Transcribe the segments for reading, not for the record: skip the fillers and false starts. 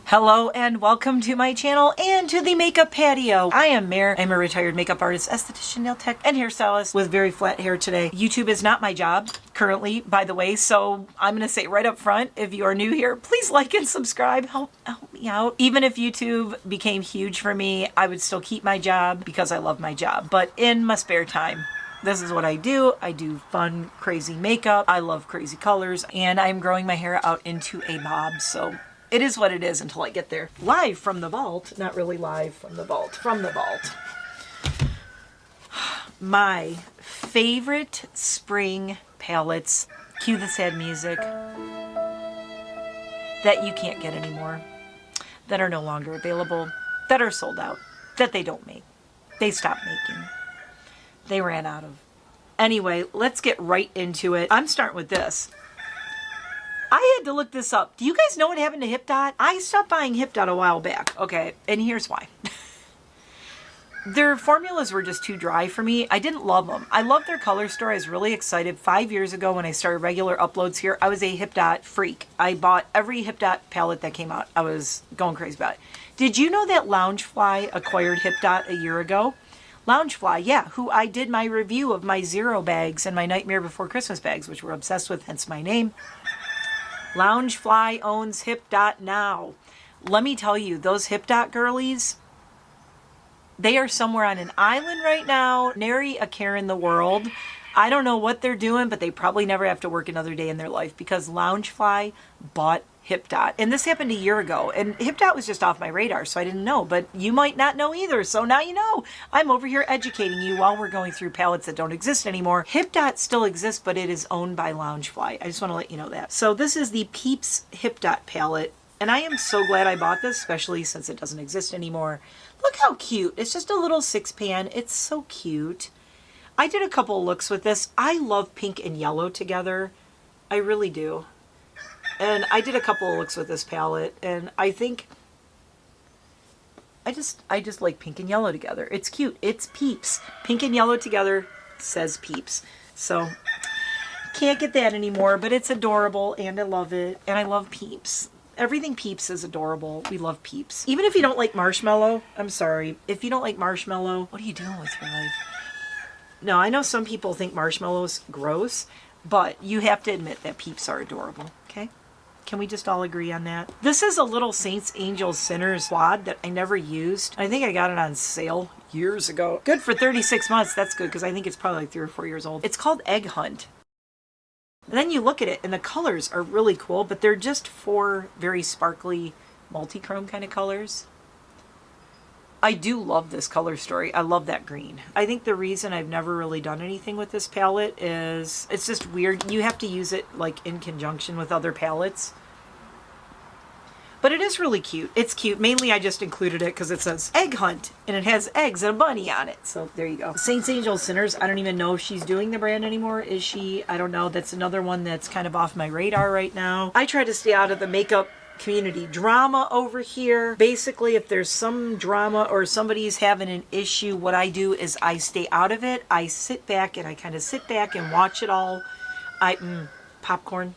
Hello and welcome to my channel and to the makeup patio. I am Mare. I'm a retired makeup artist, esthetician, nail tech, and hairstylist with very flat hair today. YouTube is not my job currently, by the way, so I'm going to say right up front, if you are new here, please like and subscribe. Help me out. Even if YouTube became huge for me, I would still keep my job because I love my job. But in my spare time, this is what I do. I do fun, crazy makeup. I love crazy colors, and I'm growing my hair out into a bob, so it is what it is until I get there. Live from the vault. Not really live from the vault. From the vault. My favorite spring palettes. Cue the sad music. That you can't get anymore. That are no longer available. That are sold out. That they don't make. They stopped making. They ran out of. Anyway, let's get right into it. I'm starting with this. I had to look this up. Do you guys know what happened to Hip Dot? I stopped buying Hip Dot a while back. Okay, and here's why. Their formulas were just too dry for me. I didn't love them. I loved their color story. I was really excited. 5 years ago when I started regular uploads here, I was a Hip Dot freak. I bought every Hip Dot palette that came out. I was going crazy about it. Did you know that Loungefly acquired Hip Dot a year ago? Loungefly, yeah, who I did my review of my Zero bags and my Nightmare Before Christmas bags, which we're obsessed with, hence my name. Loungefly owns Hip Dot now. Let me tell you, those Hip Dot girlies, they are somewhere on an island right now, nary a care in the world. I don't know what they're doing, but they probably never have to work another day in their life because Loungefly bought Hip Dot. And this happened a year ago, and Hip Dot was just off my radar, so I didn't know, but you might not know either, so now you know. I'm over here educating you while we're going through palettes that don't exist anymore. Hip Dot still exists, but it is owned by Loungefly. I just want to let you know that. So this is the Peeps Hip Dot palette, and I am so glad I bought this, especially since it doesn't exist anymore. Look how cute. It's just a little 6-pan. It's so cute. I did a couple of looks with this. I love pink and yellow together. I really do. And I did a couple of looks with this palette, and I think I just like pink and yellow together. It's cute. It's Peeps. Pink and yellow together says Peeps. So can't get that anymore, but it's adorable, and I love it. And I love Peeps. Everything Peeps is adorable. We love Peeps. Even if you don't like marshmallow, I'm sorry. If you don't like marshmallow, what are you doing with your life? No, I know some people think marshmallows gross, but you have to admit that Peeps are adorable, okay? Can we just all agree on that? This is a little Saints, Angels, Sinners wad that I never used. I think I got it on sale years ago. Good for 36 months. That's good because I think it's probably like 3 or 4 years old. It's called Egg Hunt. And then you look at it and the colors are really cool, but they're just 4 very sparkly multi-chrome kind of colors. I do love this color story. I love that green. I think the reason I've never really done anything with this palette is it's just weird. You have to use it like in conjunction with other palettes. But it is really cute. It's cute. Mainly I just included it because it says Egg Hunt and it has eggs and a bunny on it. So there you go. Saints, Angels, Sinners. I don't even know if she's doing the brand anymore. Is she? I don't know. That's another one that's kind of off my radar right now. I try to stay out of the makeup community drama over here. Basically, if there's some drama or somebody's having an issue, what I do is I stay out of it. I sit back and I kind of sit back and watch it all. Popcorn.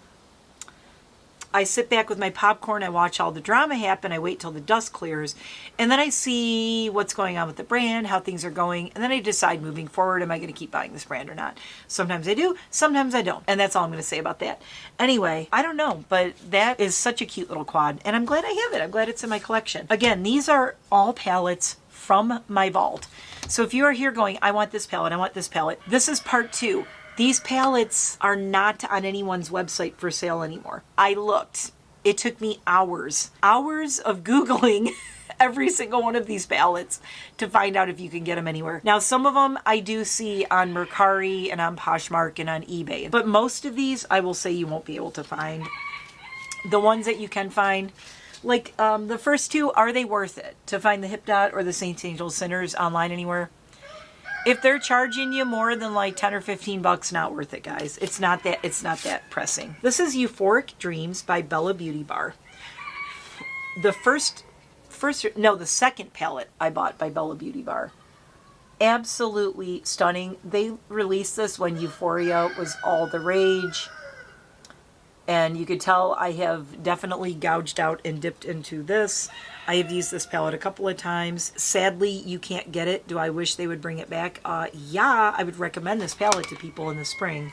I sit back with my popcorn, I watch all the drama happen, I wait till the dust clears, and then I see what's going on with the brand, how things are going, and then I decide moving forward, am I going to keep buying this brand or not? Sometimes I do, sometimes I don't, and that's all I'm going to say about that. Anyway, I don't know, but that is such a cute little quad, and I'm glad I have it. I'm glad it's in my collection. Again, these are all palettes from my vault. So if you are here going, I want this palette, I want this palette, this is part 2. These palettes are not on anyone's website for sale anymore. I looked. It took me hours of Googling every single one of these palettes to find out if you can get them anywhere. Now, some of them I do see on Mercari and on Poshmark and on eBay. But most of these, I will say you won't be able to find. The ones that you can find, like the first 2, are they worth it to find the Hip Dot or the Saints, Angels, Sinners online anywhere? If they're charging you more than like 10 or 15 bucks, not worth it, guys. It's not that pressing. This is Euphoric Dreams by Bella Beauty Bar. The second palette I bought by Bella Beauty Bar. Absolutely stunning. They released this when Euphoria was all the rage. And you could tell I have definitely gouged out and dipped into this. I have used this palette a couple of times. Sadly, you can't get it. Do I wish they would bring it back? Yeah, I would recommend this palette to people in the spring.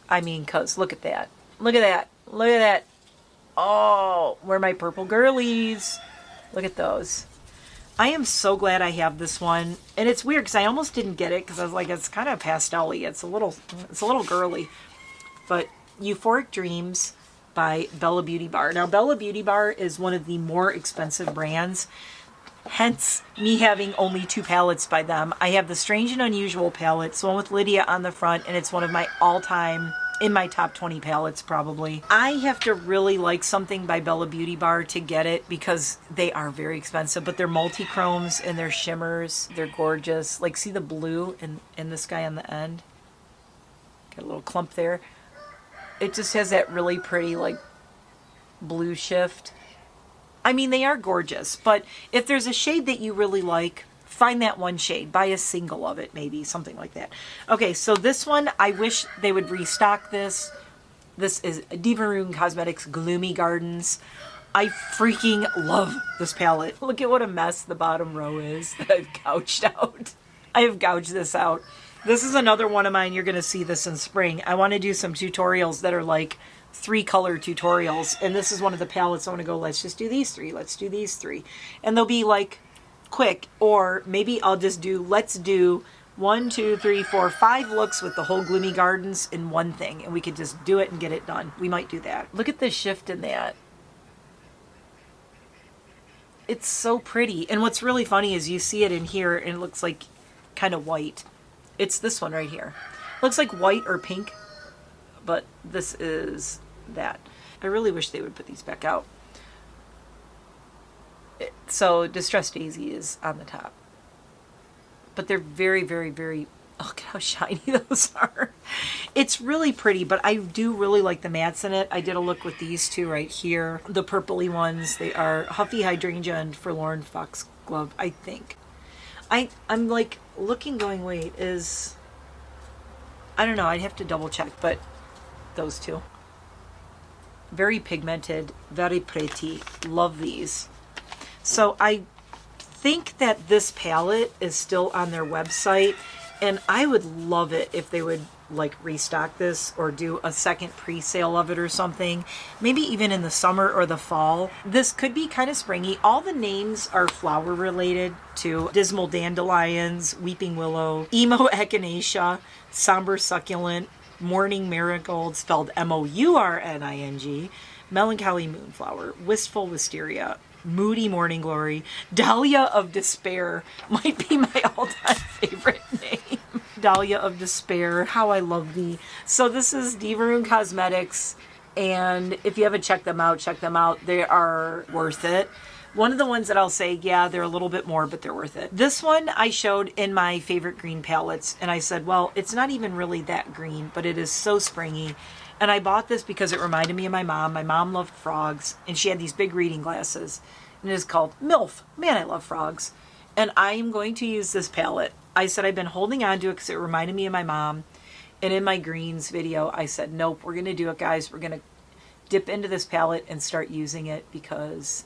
I mean, cause look at that. Look at that. Look at that. Oh, where are my purple girlies? Look at those. I am so glad I have this one. And it's weird because I almost didn't get it because I was like, it's kind of pastel-y. It's a little girly. But Euphoric Dreams by Bella Beauty Bar. Now, Bella Beauty Bar is one of the more expensive brands, hence me having only 2 palettes by them. I have the Strange and Unusual palette, it's one with Lydia on the front, and it's one of my all-time, in my top 20 palettes probably. I have to really like something by Bella Beauty Bar to get it because they are very expensive, but they're multi-chromes and they're shimmers. They're gorgeous. Like, see the blue in this guy on the end? Got a little clump there. It just has that really pretty, like, blue shift. I mean, they are gorgeous, but if there's a shade that you really like, find that one shade. Buy a single of it, maybe, something like that. Okay, so this one, I wish they would restock this. This is Diva Cosmetics Gloomy Gardens. I freaking love this palette. Look at what a mess the bottom row is that I've gouged out. I have gouged this out. This is another one of mine. You're going to see this in spring. I want to do some tutorials that are like 3-color tutorials. And this is one of the palettes I want to go, let's just do these 3. Let's do these 3. And they'll be like quick. Or maybe I'll just do, let's do 1, 2, 3, 4, 5 looks with the whole Gloomy Gardens in one thing. And we could just do it and get it done. We might do that. Look at the shift in that. It's so pretty. And what's really funny is you see it in here and it looks like kind of white. It's this one right here. Looks like white or pink, but this is that. I really wish they would put these back out. So Distressed Daisy is on the top. But they're very, very, very, oh, look at how shiny those are. It's really pretty, but I do really like the mattes in it. I did a look with these 2 right here. The purpley ones, they are Huffy Hydrangea and Forlorn Foxglove, I think. I'm like looking going, wait, is, I don't know, I'd have to double check, but those 2. Very pigmented, very pretty. Love these. So I think that this palette is still on their website, and I would love it if they would like restock this or do a second pre-sale of it or something. Maybe even in the summer or the fall. This could be kind of springy. All the names are flower related to Dismal Dandelions, Weeping Willow, Emo Echinacea, Somber Succulent, Morning Marigold, spelled M-O-U-R-N-I-N-G, Melancholy Moonflower, Wistful Wisteria, Moody Morning Glory, Dahlia of Despair might be my all-time favorite name. Dahlia of Despair. How I love thee. So this is Diva Cosmetics, and if you haven't checked them out, check them out. They are worth it. One of the ones that I'll say, yeah, they're a little bit more, but they're worth it. This one I showed in my favorite green palettes, and I said, well, it's not even really that green, but it is so springy. And I bought this because it reminded me of my mom. My mom loved frogs, and she had these big reading glasses. And it is called MILF. Man, I love frogs. And I am going to use this palette. I said I've been holding on to it because it reminded me of my mom. And in my greens video, I said, nope, we're going to do it, guys. We're going to dip into this palette and start using it because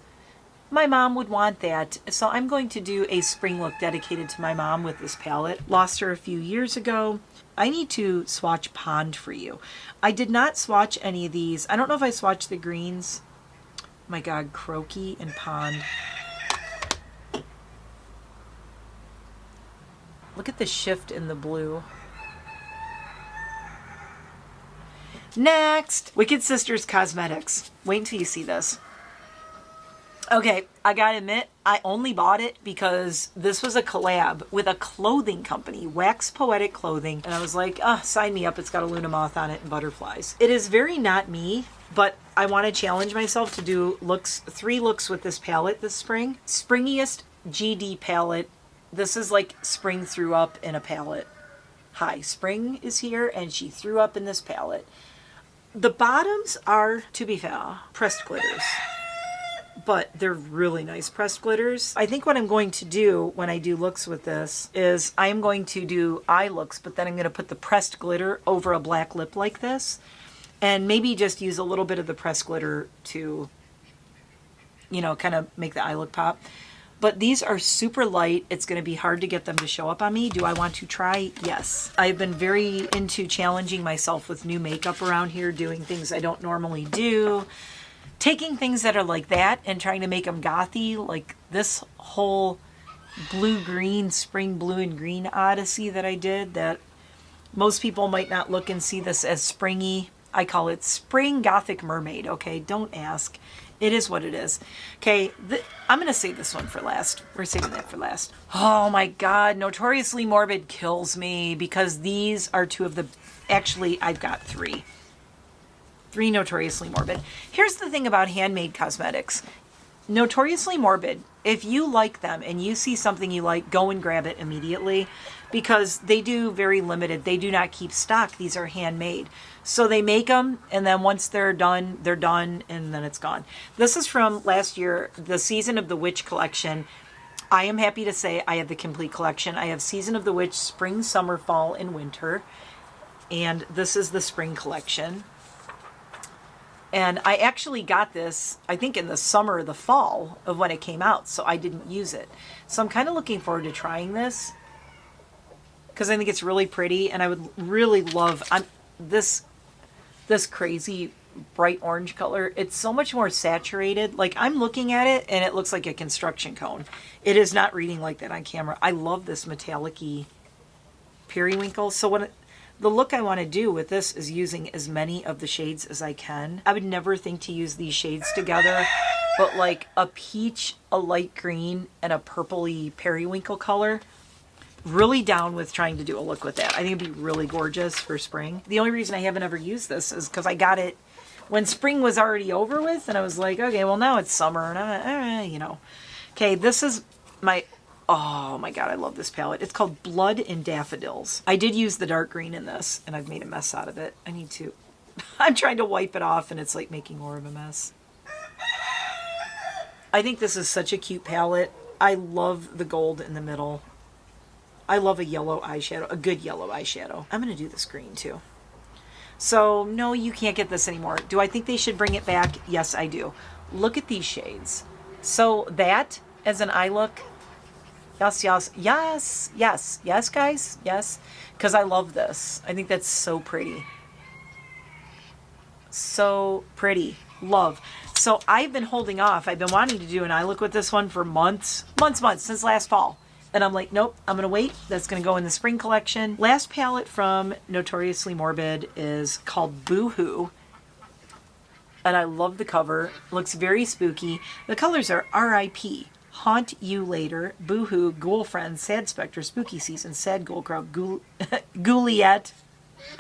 my mom would want that. So I'm going to do a spring look dedicated to my mom with this palette. Lost her a few years ago. I need to swatch Pond for you. I did not swatch any of these. I don't know if I swatched the greens. My God, Croaky and Pond. Look at the shift in the blue. Next, Wicked Sisters Cosmetics. Wait until you see this. Okay, I gotta admit, I only bought it because this was a collab with a clothing company, Wax Poetic Clothing. And I was like, sign me up. It's got a Luna moth on it and butterflies. It is very not me, but I want to challenge myself to do 3 looks with this palette this spring. Springiest GD palette. This is like spring threw up in a palette. Hi, spring is here and she threw up in this palette. The bottoms are, to be fair, pressed glitters. But they're really nice pressed glitters. I think what I'm going to do when I do looks with this is I am going to do eye looks, but then I'm going to put the pressed glitter over a black lip like this. And maybe just use a little bit of the pressed glitter to, you know, kind of make the eye look pop. But these are super light. It's going to be hard to get them to show up on me. Do I want to try? Yes. I've been very into challenging myself with new makeup around here, doing things I don't normally do. Taking things that are like that and trying to make them gothy, like this whole blue-green, spring blue and green odyssey that I did, that most people might not look and see this as springy. I call it spring gothic mermaid, okay? Don't ask. It is what it is. Okay, I'm going to save this one for last. We're saving that for last. Oh my God, Notoriously Morbid kills me because these are two of the... Actually, I've got three. Three Notoriously Morbid. Here's the thing about handmade cosmetics. Notoriously Morbid, if you like them and you see something you like, go and grab it immediately because they do very limited. They do not keep stock. These are handmade. So they make them and then once they're done and then it's gone. This is from last year, the Season of the Witch collection. I am happy to say I have the complete collection. I have Season of the Witch, Spring, Summer, Fall, and Winter. And this is the Spring collection. And I actually got this, I think in the summer or the fall of when it came out, so I didn't use it. So I'm kind of looking forward to trying this because I think it's really pretty and I would really love this crazy bright orange color. It's so much more saturated. Like I'm looking at it and it looks like a construction cone. It is not reading like that on camera. I love this metallic-y periwinkle. So the look I want to do with this is using as many of the shades as I can. I would never think to use these shades together, but like a peach, a light green, and a purpley periwinkle color. Really down with trying to do a look with that. I think it'd be really gorgeous for spring. The only reason I haven't ever used this is because I got it when spring was already over with, and I was like, okay, well now it's summer, and you know. Okay, this is my... Oh my God, I love this palette. It's called Blood and Daffodils. I did use the dark green in this, and I've made a mess out of it. I need to... I'm trying to wipe it off, and it's like making more of a mess. I think this is such a cute palette. I love the gold in the middle. I love a yellow eyeshadow, a good yellow eyeshadow. I'm going to do this green too. So, no, you can't get this anymore. Do I think they should bring it back? Yes, I do. Look at these shades. So that, as an eye look... Yes, yes, yes, yes, yes, guys, yes. Because I love this. I think that's so pretty. So pretty. Love. So I've been holding off. I've been wanting to do an eye look with this one for months, since last fall. And I'm like, nope, I'm going to wait. That's going to go in the spring collection. Last palette from Notoriously Morbid is called Boohoo. And I love the cover. Looks very spooky. The colors are R.I.P. Haunt You Later, Boohoo, Ghoul Friends, Sad Spectre, Spooky Season, Sad Ghoul Crowd, Ghouliette.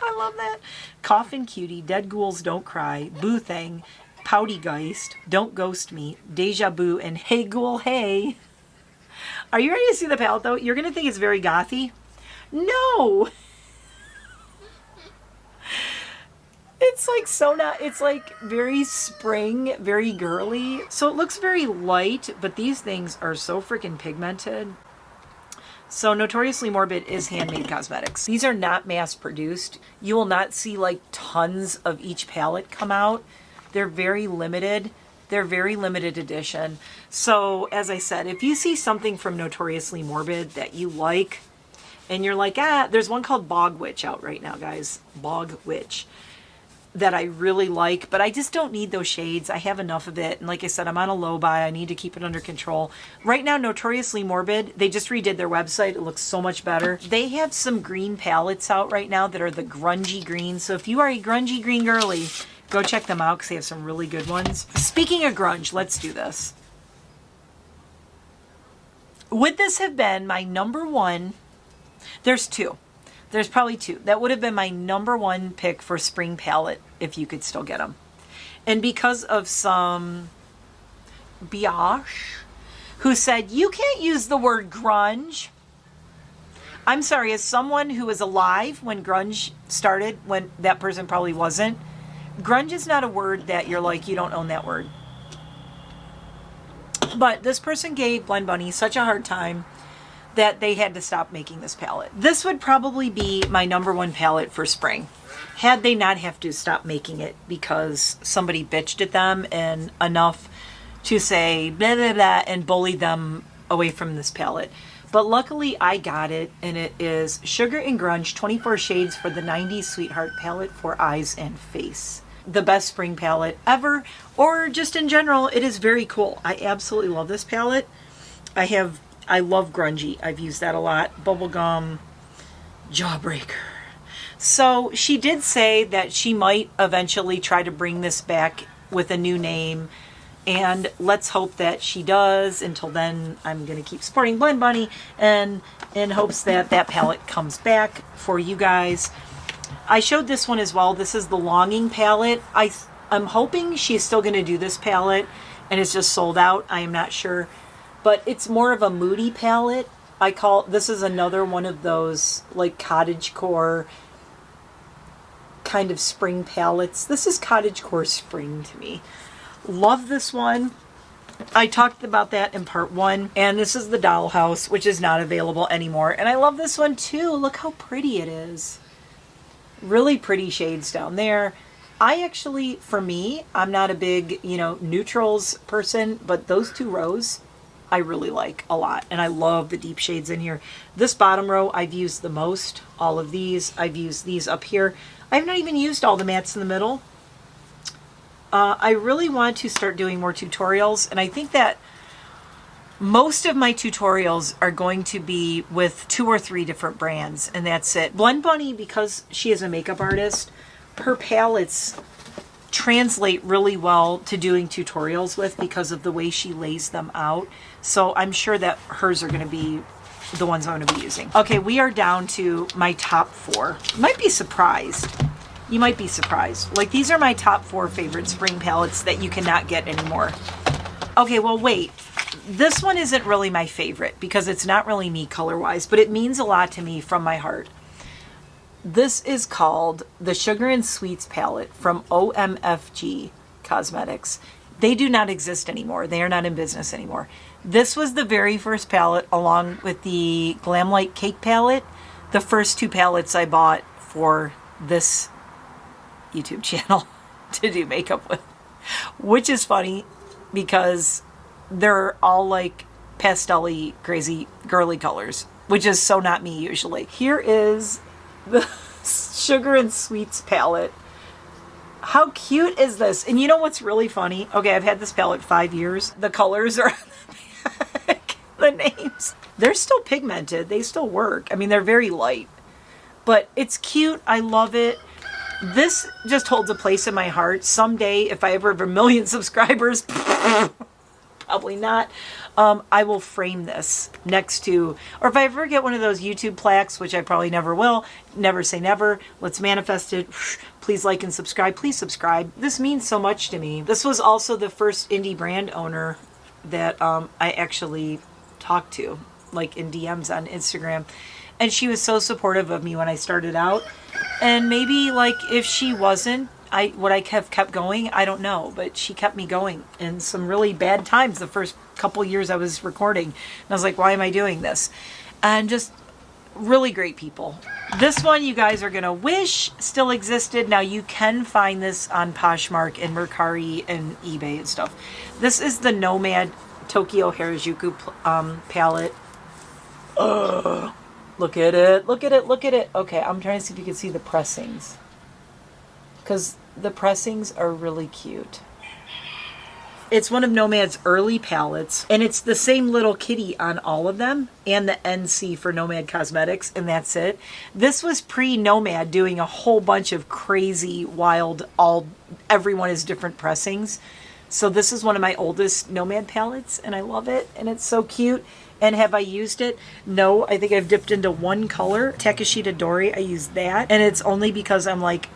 I love that. Coffin Cutie, Dead Ghouls Don't Cry, Boo Thang, Pouty Geist, Don't Ghost Me, Deja Boo, and Hey Ghoul Hey. Are you ready to see the palette though? You're going to think it's very gothy. No! It's like so not, it's like very spring, very girly. So it looks very light, but these things are so freaking pigmented. So Notoriously Morbid is handmade cosmetics. These are not mass produced. You will not see like tons of each palette come out. They're very limited. They're very limited edition. So as I said, if you see something from Notoriously Morbid that you like, and you're like, there's one called Bog Witch out right now, guys. Bog Witch. That I really like, but I just don't need those shades. I have enough of it. And like I said, I'm on a low buy. I need to keep it under control. Right now, Notoriously Morbid, they just redid their website. It looks so much better. They have some green palettes out right now that are the grungy green. So if you are a grungy green girly, go check them out because they have some really good ones. Speaking of grunge, let's do this. Would this have been my number one? There's two. There's probably two. That would have been my number one pick for spring palette if you could still get them. And because of some biatch who said, you can't use the word grunge. I'm sorry, as someone who was alive when grunge started, when that person probably wasn't, grunge is not a word that you're like, you don't own that word. But this person gave Blend Bunny such a hard time that they had to stop making this palette. This would probably be my number one palette for spring. had they not have to stop making it because somebody bitched at them and enough to say blah, blah, blah, and bully them away from this palette. But luckily I got it, and it is Sugar and Grunge 24 Shades for the 90s Sweetheart palette for eyes and face. The best spring palette ever, or just in general, it is very cool. I absolutely love this palette. I love Grungy. I've used that a lot. Bubblegum, Jawbreaker. So she did say that she might eventually try to bring this back with a new name, and let's hope that she does. Until then, I'm going to keep supporting Blend Bunny and in hopes that that palette comes back for you guys. I showed this one as well. This is the Longing palette. I'm hoping she's still going to do this palette and it's just sold out. I am not sure. But it's more of a moody palette. This is another one of those like cottagecore kind of spring palettes. This is cottagecore spring to me. Love this one. I talked about that in part 1. And this is the Dollhouse, which is not available anymore. And I love this one too. Look how pretty it is. Really pretty shades down there. I actually, for me, I'm not a big, neutrals person, but those 2 rows I really like a lot. And I love the deep shades in here. This bottom row I've used the most. All of these. I've used these up here. I've not even used all the mattes in the middle. I really want to start doing more tutorials, and I think that most of my tutorials are going to be with 2 or 3 different brands, and that's it. Blend Bunny, because she is a makeup artist, her palettes translate really well to doing tutorials with because of the way she lays them out. So I'm sure that hers are going to be the ones I'm going to be using. Okay, we are down to my top 4. You might be surprised. You might be surprised. Like, these are my top 4 favorite spring palettes that you cannot get anymore. Okay, well, wait. This one isn't really my favorite because it's not really me color-wise, but it means a lot to me from my heart. This is called the Sugar and Sweets palette from OMFG Cosmetics. They do not exist anymore. They are not in business anymore. This was the very first palette along with the Glamlight Cake palette. The first 2 palettes I bought for this YouTube channel to do makeup with, which is funny because they're all like pastel-y, crazy, girly colors, which is so not me usually. Here is the Sugar and Sweets palette. How cute is this? And you know what's really funny? Okay, I've had this palette 5 years. The colors are on the back, the names. They're still pigmented. They still work. I mean, they're very light, but it's cute. I love it. This just holds a place in my heart. Someday, if I ever have 1 million subscribers, probably not, I will frame this next to, or if I ever get one of those YouTube plaques, which I probably never will, never say never, let's manifest it. Please like and subscribe. Please subscribe. This means so much to me. This was also the first indie brand owner that I actually talked to, like in DMs on Instagram. And she was so supportive of me when I started out. And maybe like if she wasn't, would I have kept going? I don't know, but she kept me going in some really bad times the first couple years I was recording. And I was like, why am I doing this? And just really great people. This one you guys are going to wish still existed. Now you can find this on Poshmark and Mercari and eBay and stuff. This is the Nomad Tokyo Harajuku palette. Look at it. Look at it. Look at it. Okay, I'm trying to see if you can see the pressings, because the pressings are really cute. It's one of Nomad's early palettes, and it's the same little kitty on all of them, and the NC for Nomad Cosmetics, and that's it. This was pre-Nomad doing a whole bunch of crazy, wild, everyone is different pressings. So this is one of my oldest Nomad palettes, and I love it, and it's so cute. And have I used it? No, I think I've dipped into one color, Takeshita Dori. I used that, and it's only because I'm like,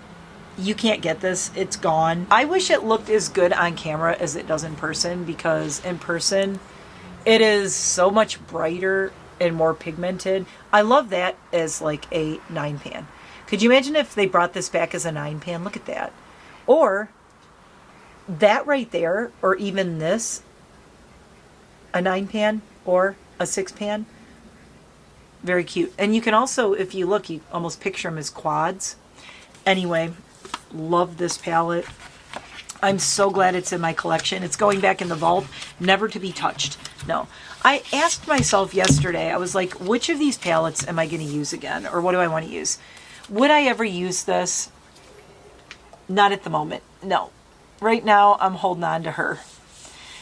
you can't get this. It's gone. I wish it looked as good on camera as it does in person, because in person, it is so much brighter and more pigmented. I love that as like a 9-pan. Could you imagine if they brought this back as a 9-pan? Look at that. Or that right there, or even this, a 9-pan or a 6-pan. Very cute. And you can also, if you look, you almost picture them as quads. Anyway, love this palette. I'm so glad it's in my collection. It's going back in the vault, never to be touched. No. I asked myself yesterday, I was like, which of these palettes am I going to use again? Or what do I want to use? Would I ever use this? Not at the moment. No. Right now, I'm holding on to her.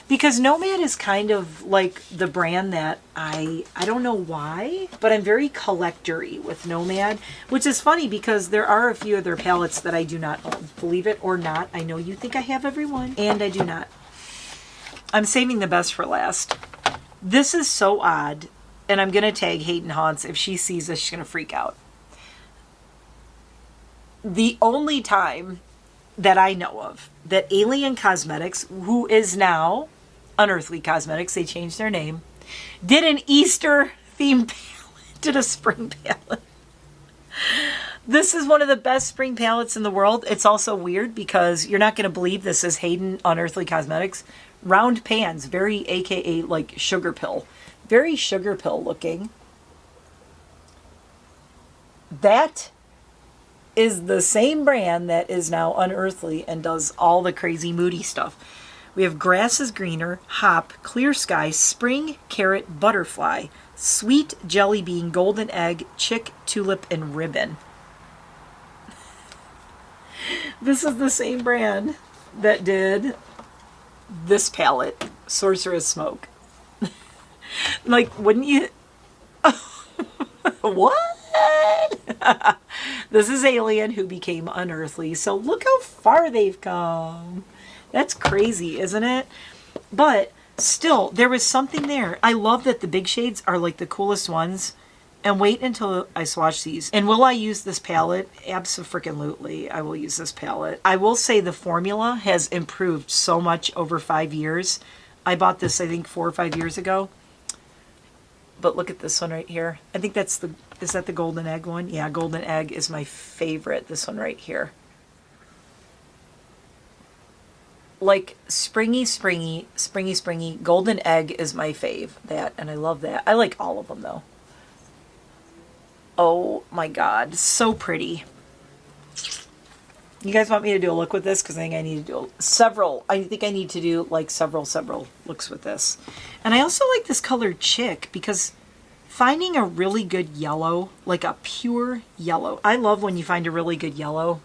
Because Nomad is kind of like the brand that I don't know why, but I'm very collector-y with Nomad, which is funny because there are a few of their palettes that I do not own. Believe it or not, I know you think I have every one, and I do not. I'm saving the best for last. This is so odd, and I'm going to tag Hayden Haunts. If she sees this, she's going to freak out. The only time that I know of that Alien Cosmetics, who is now Unearthly Cosmetics, they changed their name, did an Easter themed palette, did a spring palette. This is one of the best spring palettes in the world. It's also weird because you're not going to believe this is Hayden Unearthly Cosmetics. Round pans, very AKA like sugar pill. Very sugar pill looking. That is the same brand that is now Unearthly and does all the crazy moody stuff. We have Grass is Greener, Hop, Clear Sky, Spring, Carrot, Butterfly, Sweet, Jelly Bean, Golden Egg, Chick, Tulip, and Ribbon. This is the same brand that did this palette, Sorceress Smoke. Like, wouldn't you... What? This is Alien, who became Unearthly. So look how far they've come. That's crazy, isn't it? But still, there was something there. I love that the big shades are like the coolest ones. And wait until I swatch these. And will I use this palette? Abso-freaking-lutely, I will use this palette. I will say the formula has improved so much over 5 years. I bought this, I think, 4 or 5 years ago. But look at this one right here. I think that's the... Is that the Golden Egg one? Yeah, Golden Egg is my favorite. This one right here. Like springy, springy, springy, springy. Golden Egg is my fave. That, and I love that. I like all of them though. Oh my god, so pretty. You guys want me to do a look with this? Because I think I need to do several. I think I need to do like several looks with this. And I also like this color Chick because finding a really good yellow, like a pure yellow. I love when you find a really good yellow.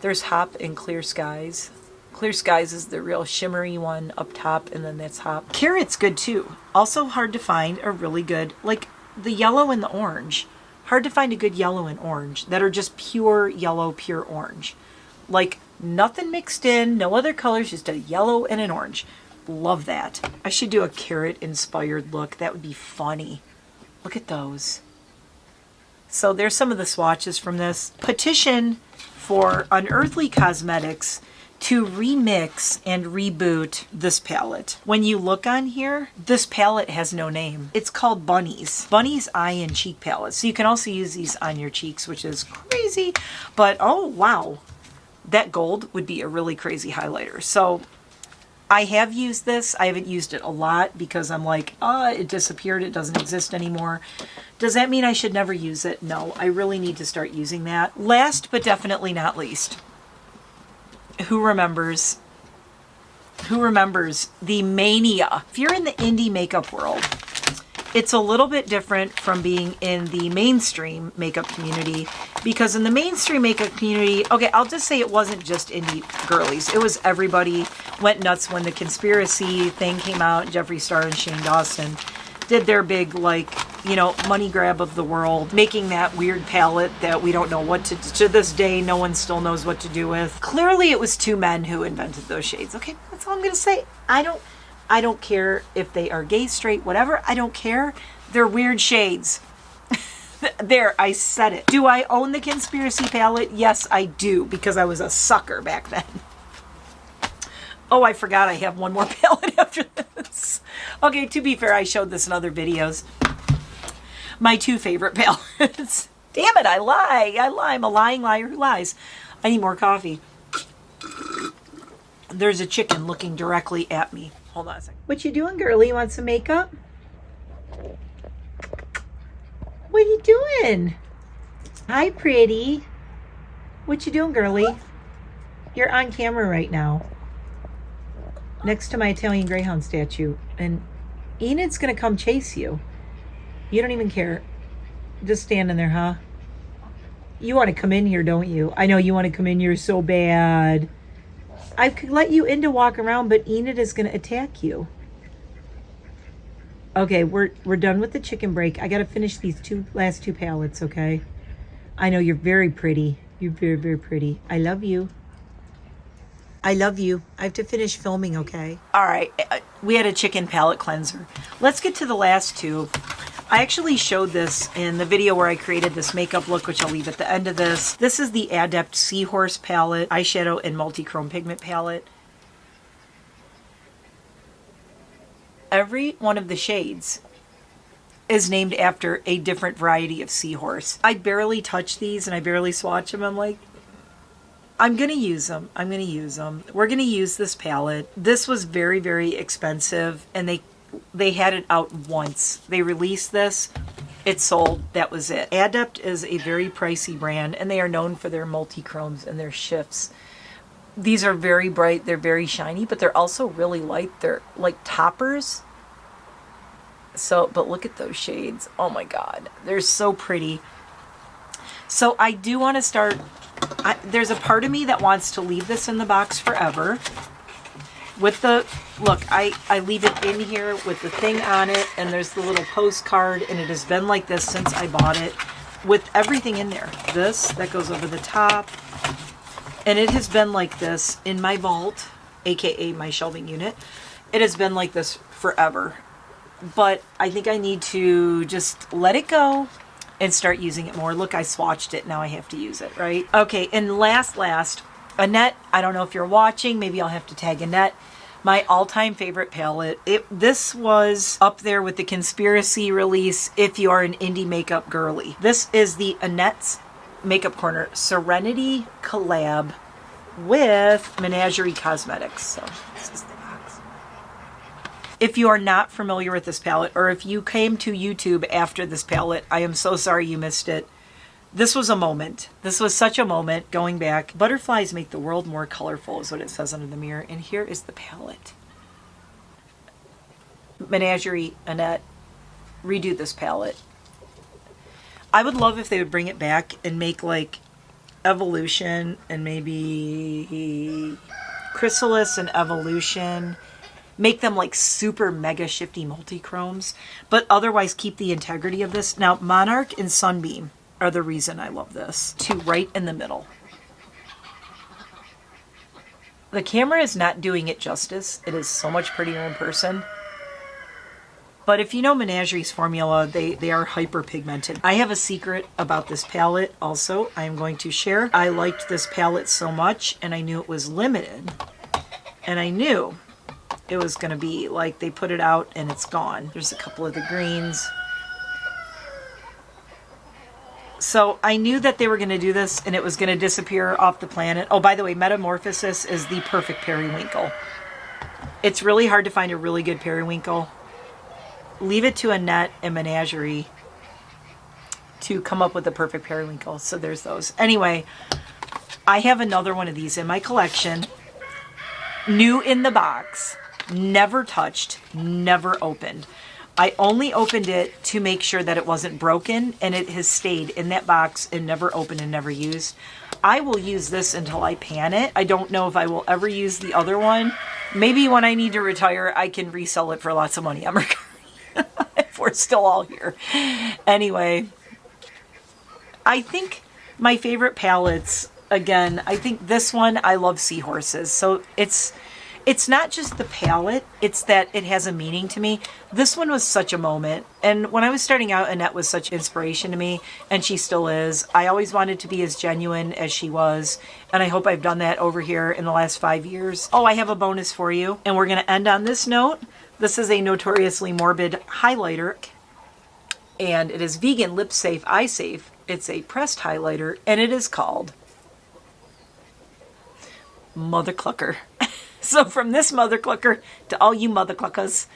There's Hop and Clear Skies. Clear Skies is the real shimmery one up top, and then that's Hop. Carrot's good too. Also hard to find a really good, like the yellow and the orange. Hard to find a good yellow and orange that are just pure yellow, pure orange. Like nothing mixed in, no other colors, just a yellow and an orange. Love that. I should do a carrot inspired look. That would be funny. Look at those. So there's some of the swatches from this. Petition for Unearthly Cosmetics to remix and reboot this palette. When you look on here, this palette has no name. It's called Bunny's. Bunny's Eye and Cheek Palette. So you can also use these on your cheeks, which is crazy. But oh wow, that gold would be a really crazy highlighter. So I have used this. I haven't used it a lot because I'm like, it disappeared. It doesn't exist anymore. Does that mean I should never use it? No, I really need to start using that. Last but definitely not least, who remembers the Mania? If you're in the indie makeup world, it's a little bit different from being in the mainstream makeup community, because in the mainstream makeup community, okay, I'll just say it wasn't just indie girlies. It was everybody went nuts when the conspiracy thing came out. Jeffree Star and Shane Dawson did their big, like, you know, money grab of the world, making that weird palette that we don't know what to this day, no one still knows what to do with. Clearly it was two men who invented those shades. Okay, that's all I'm gonna say. I don't care if they are gay, straight, whatever. I don't care. They're weird shades. There, I said it. Do I own the conspiracy palette? Yes, I do, because I was a sucker back then. Oh, I forgot I have one more palette after this. Okay, to be fair, I showed this in other videos. My two favorite palettes. Damn it, I lie. I'm a lying liar who lies. I need more coffee. There's a chicken looking directly at me. Hold on a second. What you doing, girlie? You want some makeup? What are you doing? Hi, pretty. What you doing, girly? You're on camera right now, next to my Italian Greyhound statue, and Enid's gonna come chase you. You don't even care. Just standing there, huh? You want to come in here, don't you? I know you want to come in here so bad. I could let you in to walk around, but Enid is going to attack you. Okay, we're done with the chicken break. I got to finish these last two pallets, okay? I know you're very pretty. You're very, very pretty. I love you. I love you. I have to finish filming, okay? All right, we had a chicken palette cleanser. Let's get to the last two. I actually showed this in the video where I created this makeup look, which I'll leave at the end of this. This is the Adept Seahorse palette, eyeshadow and multi-chrome pigment palette. Every one of the shades is named after a different variety of seahorse. I barely touch these and I barely swatch them. I'm like, I'm going to use them. I'm going to use them. We're going to use this palette. This was very, very expensive, and they had it out once. They released this, it sold, that was it. Adept is a very pricey brand, and they are known for their multi-chromes and their shifts. These are very bright, they're very shiny, but they're also really light. They're like toppers. So, but look at those shades. Oh my God, they're so pretty. So I do want to start, there's a part of me that wants to leave this in the box forever. With the, look, I leave it in here with the thing on it, and there's the little postcard, and it has been like this since I bought it, with everything in there. This, that goes over the top, and it has been like this in my vault, aka my shelving unit. It has been like this forever, but I think I need to just let it go and start using it more. Look, I swatched it, now I have to use it, right? Okay, and last, Annette, I don't know if you're watching, maybe I'll have to tag Annette. My all-time favorite palette. This was up there with the Conspiracy release if you are an indie makeup girly. This is the Annette's Makeup Corner Serenity collab with Menagerie Cosmetics. So this is the box. If you are not familiar with this palette, or if you came to YouTube after this palette, I am so sorry you missed it. This was a moment. This was such a moment going back. Butterflies make the world more colorful is what it says under the mirror. And here is the palette. Menagerie, Annette, redo this palette. I would love if they would bring it back and make like Evolution and maybe Chrysalis and Evolution. Make them like super mega shifty multi-chromes. But otherwise keep the integrity of this. Now, Monarch and Sunbeam are the reason I love this. Two right in the middle. The camera is not doing it justice. It is so much prettier in person. But if you know Menagerie's formula, they are hyper pigmented. I have a secret about this palette also I am going to share. I liked this palette so much, and I knew it was limited. And I knew it was going to be like they put it out and it's gone. There's a couple of the greens. So I knew that they were going to do this and it was going to disappear off the planet. Oh, by the way, Metamorphosis is the perfect periwinkle. It's really hard to find a really good periwinkle. Leave it to Annette and Menagerie to come up with the perfect periwinkle. So there's those. Anyway, I have another one of these in my collection. New in the box. Never touched. Never opened. I only opened it to make sure that it wasn't broken, and it has stayed in that box and never opened and never used. I will use this until I pan it. I don't know if I will ever use the other one. Maybe when I need to retire, I can resell it for lots of money on Mercari if we're still all here. Anyway, I think my favorite palettes, again, I think this one, I love seahorses. So it's not just the palette, it's that it has a meaning to me. This one was such a moment. And when I was starting out, Annette was such inspiration to me, and she still is. I always wanted to be as genuine as she was, and I hope I've done that over here in the last 5 years. Oh, I have a bonus for you, and we're going to end on this note. This is a Notoriously Morbid highlighter, and it is vegan, lip safe, eye safe. It's a pressed highlighter, and it is called Mother Clucker. So from this mother clucker to all you mother cluckers,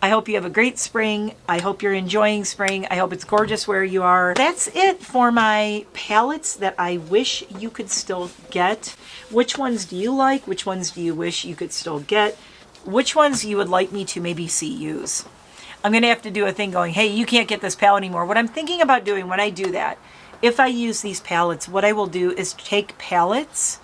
I hope you have a great spring. I hope you're enjoying spring. I hope it's gorgeous where you are. That's it for my palettes that I wish you could still get. Which ones do you like? Which ones do you wish you could still get? Which ones you would like me to maybe see use? I'm going to have to do a thing going, hey, you can't get this palette anymore. What I'm thinking about doing when I do that, if I use these palettes, what I will do is take palettes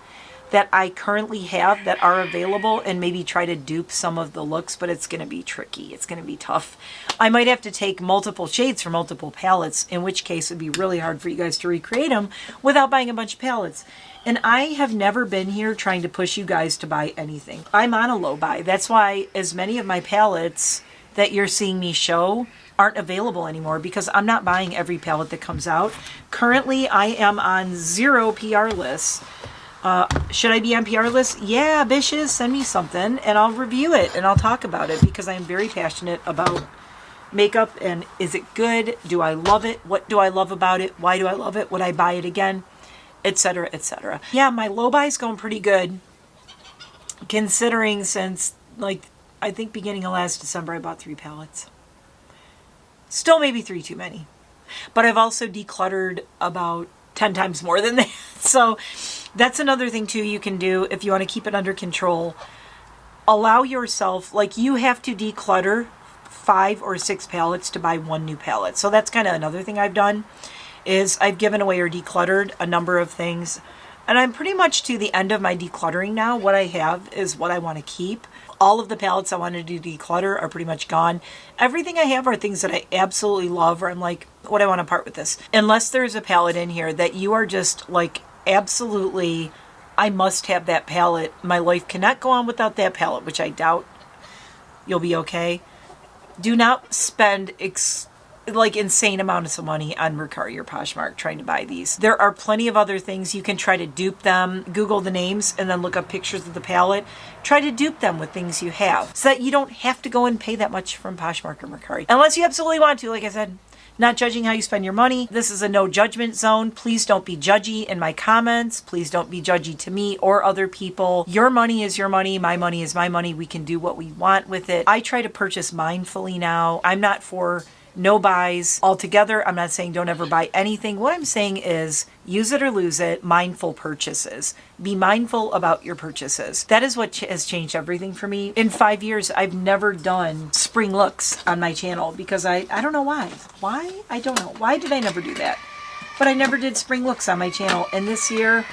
that I currently have that are available and maybe try to dupe some of the looks, but it's going to be tricky. It's going to be tough. I might have to take multiple shades from multiple palettes, in which case it would be really hard for you guys to recreate them without buying a bunch of palettes. And I have never been here trying to push you guys to buy anything. I'm on a low buy. That's why as many of my palettes that you're seeing me show aren't available anymore, because I'm not buying every palette that comes out. Currently, I am on 0 PR lists. Should I be on PR lists? Yeah, bitches, send me something and I'll review it and I'll talk about it, because I am very passionate about makeup and is it good? Do I love it? What do I love about it? Why do I love it? Would I buy it again? Etc., etc. Yeah, my low buy's going pretty good, considering since, like, I think beginning of last December I bought 3 palettes. Still maybe 3 too many. But I've also decluttered about 10 times more than that. So that's another thing too you can do if you want to keep it under control. Allow yourself, like, you have to declutter 5 or 6 palettes to buy 1 new palette. So that's kind of another thing I've done, is I've given away or decluttered a number of things. And I'm pretty much to the end of my decluttering now. What I have is what I want to keep. All of the palettes I wanted to declutter are pretty much gone. Everything I have are things that I absolutely love, or I'm like, what, I want to part with this. Unless there's a palette in here that you are just like, absolutely, I must have that palette. My life cannot go on without that palette, which I doubt. You'll be okay. Do not spend insane amounts of money on Mercari or Poshmark trying to buy these. There are plenty of other things. You can try to dupe them. Google the names and then look up pictures of the palette. Try to dupe them with things you have, so that you don't have to go and pay that much from Poshmark or Mercari. Unless you absolutely want to, like I said. Not judging how you spend your money. This is a no judgment zone. Please don't be judgy in my comments. Please don't be judgy to me or other people. Your money is your money. My money is my money. We can do what we want with it. I try to purchase mindfully now. I'm not for no buys altogether. I'm not saying don't ever buy anything. What I'm saying is use it or lose it. Mindful purchases. Be mindful about your purchases. That is what has changed everything for me. In 5 years, I've never done spring looks on my channel because I don't know why. Why? I don't know. Why did I never do that? But I never did spring looks on my channel. And this year,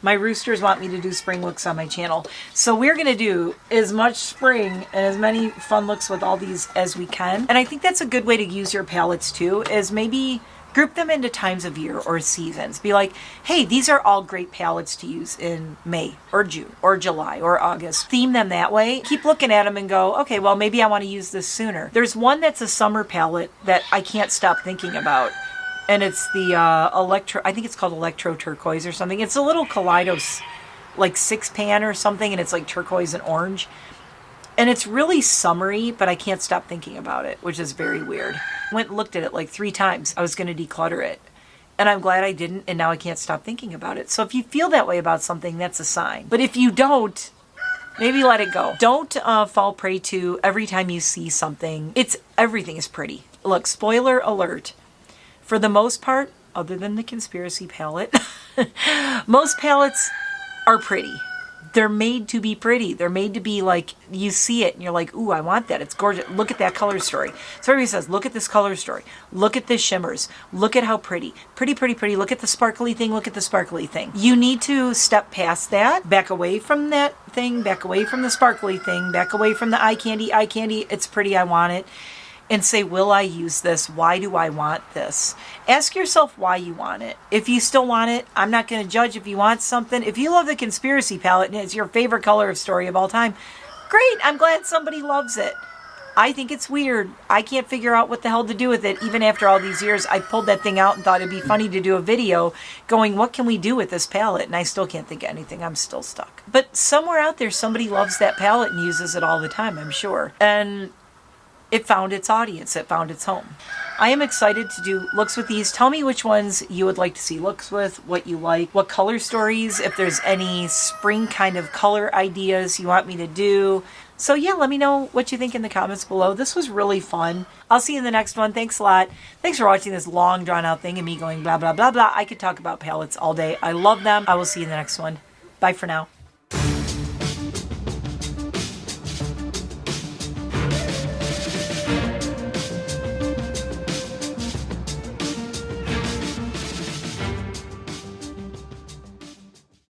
my roosters want me to do spring looks on my channel. So we're going to do as much spring and as many fun looks with all these as we can. And I think that's a good way to use your palettes too, is maybe group them into times of year or seasons. Be like, hey, these are all great palettes to use in May or June or July or August. Theme them that way. Keep looking at them and go, okay, well, maybe I want to use this sooner. There's one that's a summer palette that I can't stop thinking about. And it's the I think it's called Electro Turquoise or something. It's a little Kaleidos, like 6-pan or something, and it's like turquoise and orange. And it's really summery, but I can't stop thinking about it, which is very weird. Went and looked at it like 3 times. I was going to declutter it. And I'm glad I didn't, and now I can't stop thinking about it. So if you feel that way about something, that's a sign. But if you don't, maybe let it go. Don't fall prey to every time you see something. Everything is pretty. Look, spoiler alert. For the most part, other than the conspiracy palette, most palettes are pretty. They're made to be pretty. They're made to be like, you see it and you're like, ooh, I want that. It's gorgeous. Look at that color story. So everybody says, look at this color story. Look at the shimmers. Look at how pretty. Pretty, pretty, pretty. Look at the sparkly thing. Look at the sparkly thing. You need to step past that, back away from that thing, back away from the sparkly thing, back away from the eye candy. It's pretty. I want it. And say, will I use this? Why do I want this? Ask yourself why you want it. If you still want it, I'm not going to judge if you want something. If you love the conspiracy palette and it's your favorite color of story of all time, great. I'm glad somebody loves it. I think it's weird. I can't figure out what the hell to do with it. Even after all these years, I pulled that thing out and thought it'd be funny to do a video going, what can we do with this palette? And I still can't think of anything. I'm still stuck. But somewhere out there, somebody loves that palette and uses it all the time, I'm sure. And it found its audience. It found its home. I am excited to do looks with these. Tell me which ones you would like to see looks with, what you like, what color stories, if there's any spring kind of color ideas you want me to do. So yeah, let me know what you think in the comments below. This was really fun. I'll see you in the next one. Thanks a lot. Thanks for watching this long drawn out thing and me going blah, blah, blah, blah. I could talk about palettes all day. I love them. I will see you in the next one. Bye for now.